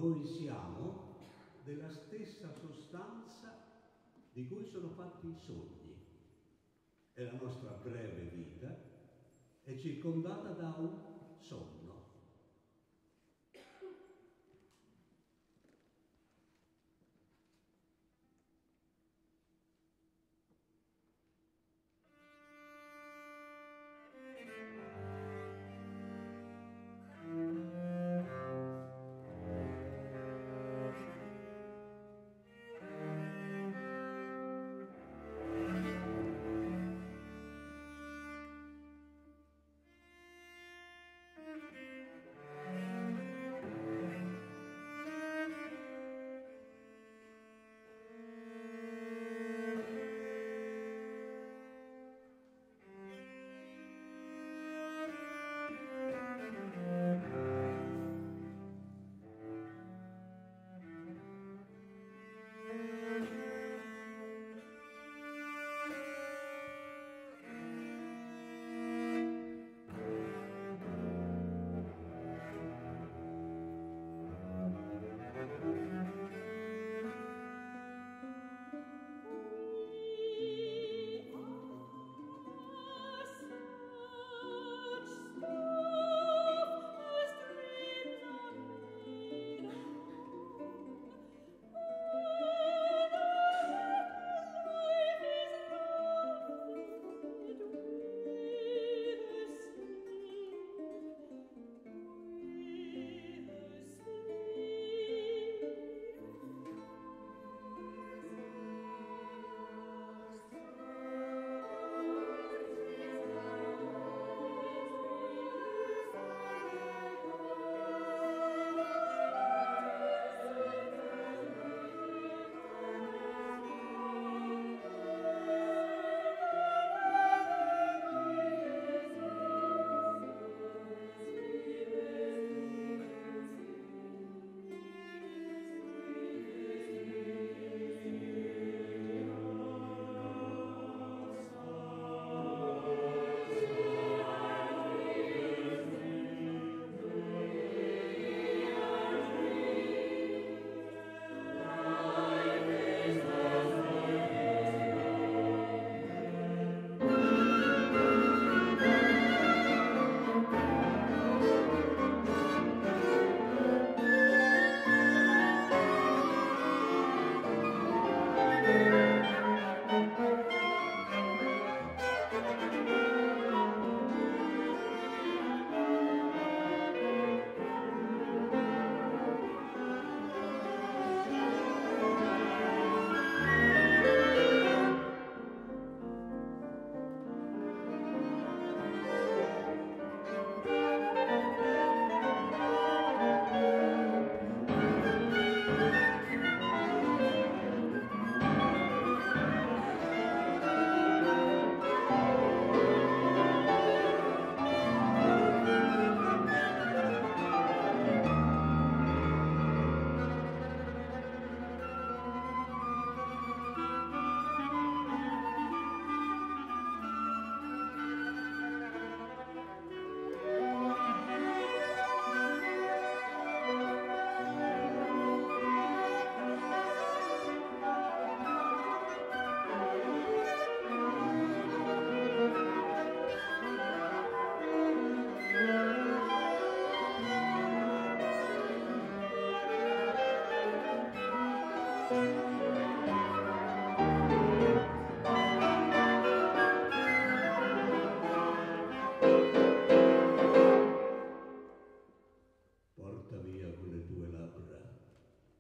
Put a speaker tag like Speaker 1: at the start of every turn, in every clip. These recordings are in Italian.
Speaker 1: Noi siamo della stessa sostanza di cui sono fatti i sogni, e la nostra breve vita è circondata da un sonno.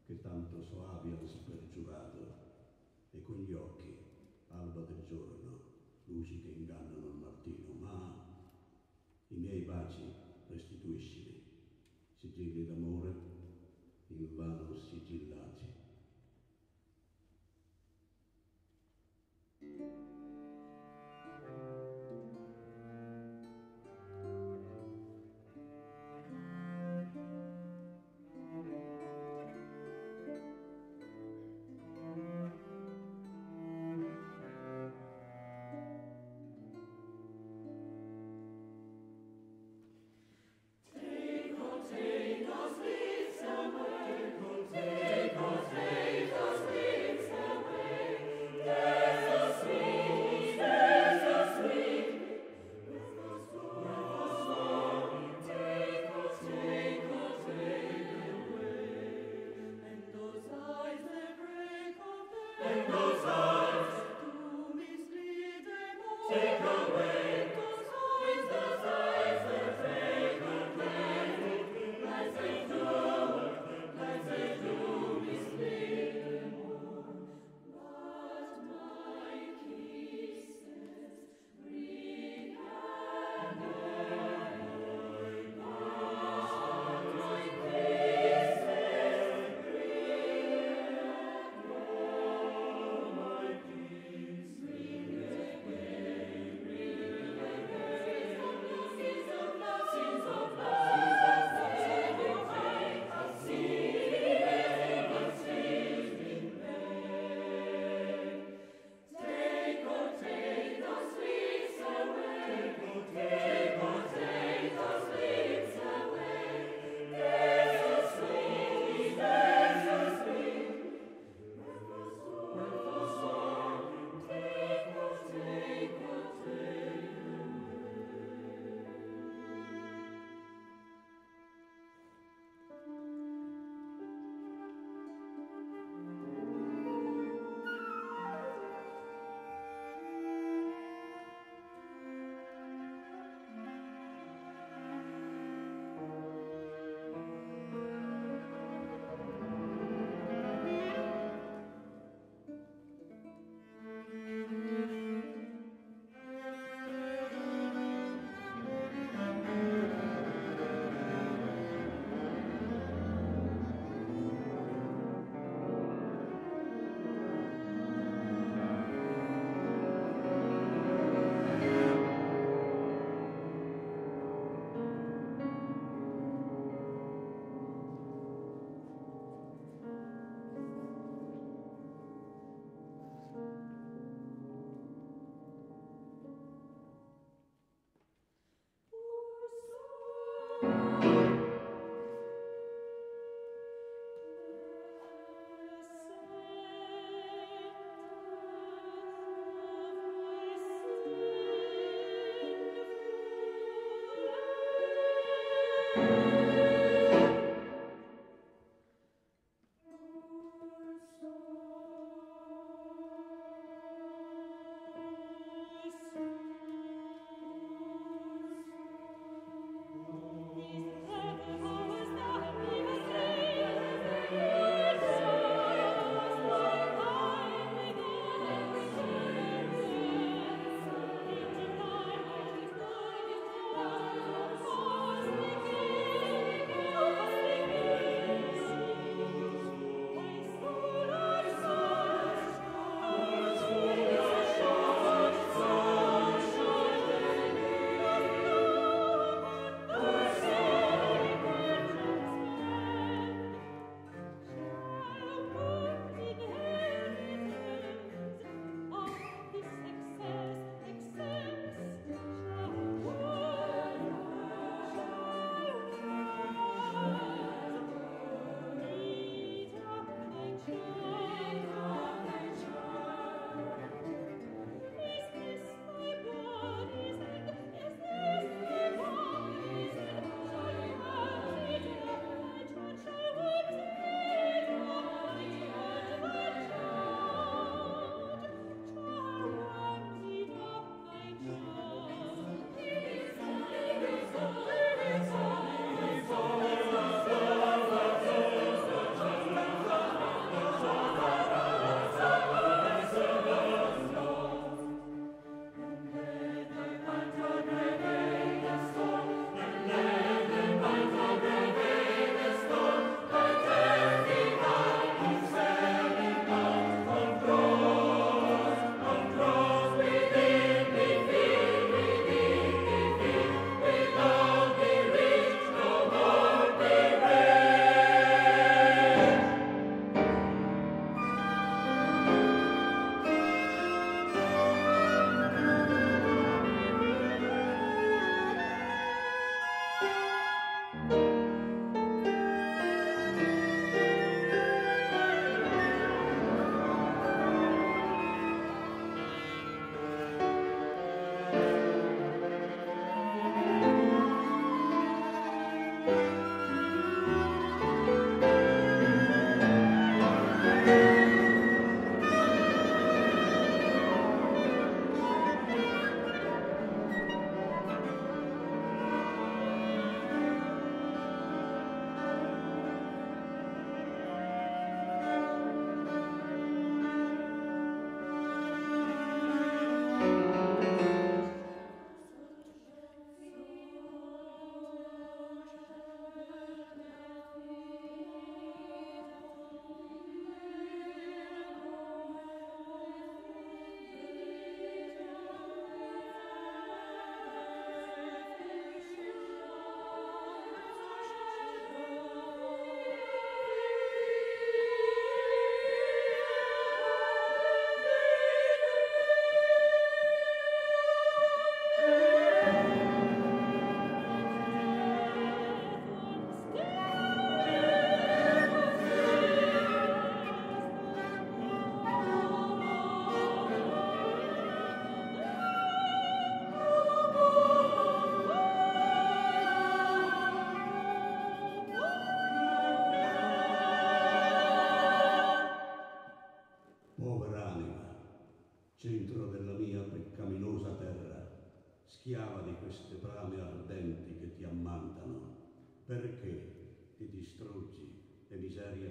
Speaker 1: Che tanto soavi hanno spergiurato, e con gli occhi, alba del giorno, luci che ingannano il mattino, ma i miei baci restituiscili, sigilli d'amore, invano sigillati.
Speaker 2: Take us, please, somewhere.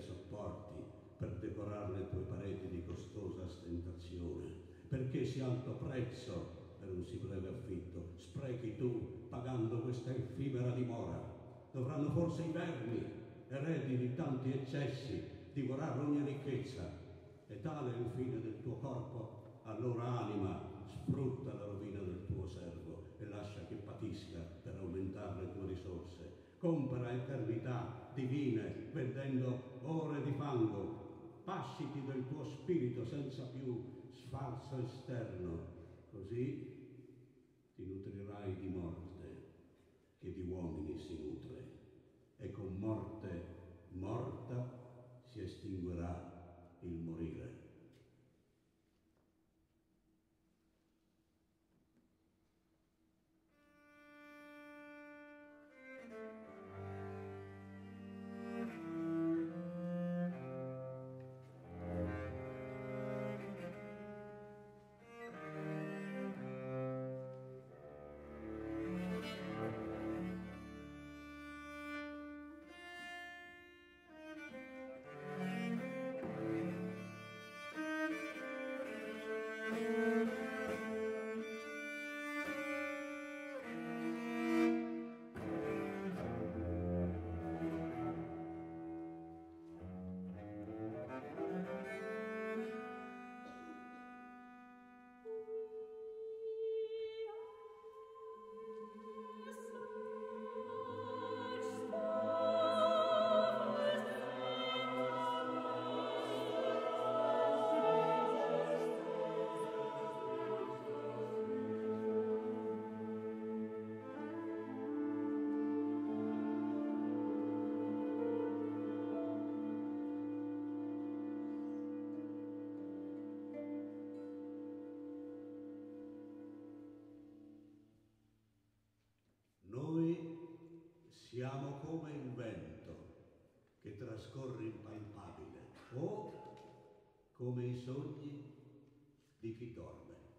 Speaker 1: sopporti per decorare le tue pareti di costosa ostentazione? Perché si alto prezzo per un sì breve affitto sprechi tu pagando questa effimera dimora? Dovranno forse i vermi, eredi di tanti eccessi, divorare ogni ricchezza, e tale è il fine del tuo corpo? Allora anima, sfrutta la rovina del tuo servo e lascia che patisca per aumentare le tue risorse. Compra eternità divine vendendo ore di fango. Passiti del tuo spirito senza più sfarzo esterno. Così ti nutrirai di morte che di uomini si nutre, e con morte morta si estinguerà il morire. Noi siamo come il vento che trascorre impalpabile, o come i sogni di chi dorme.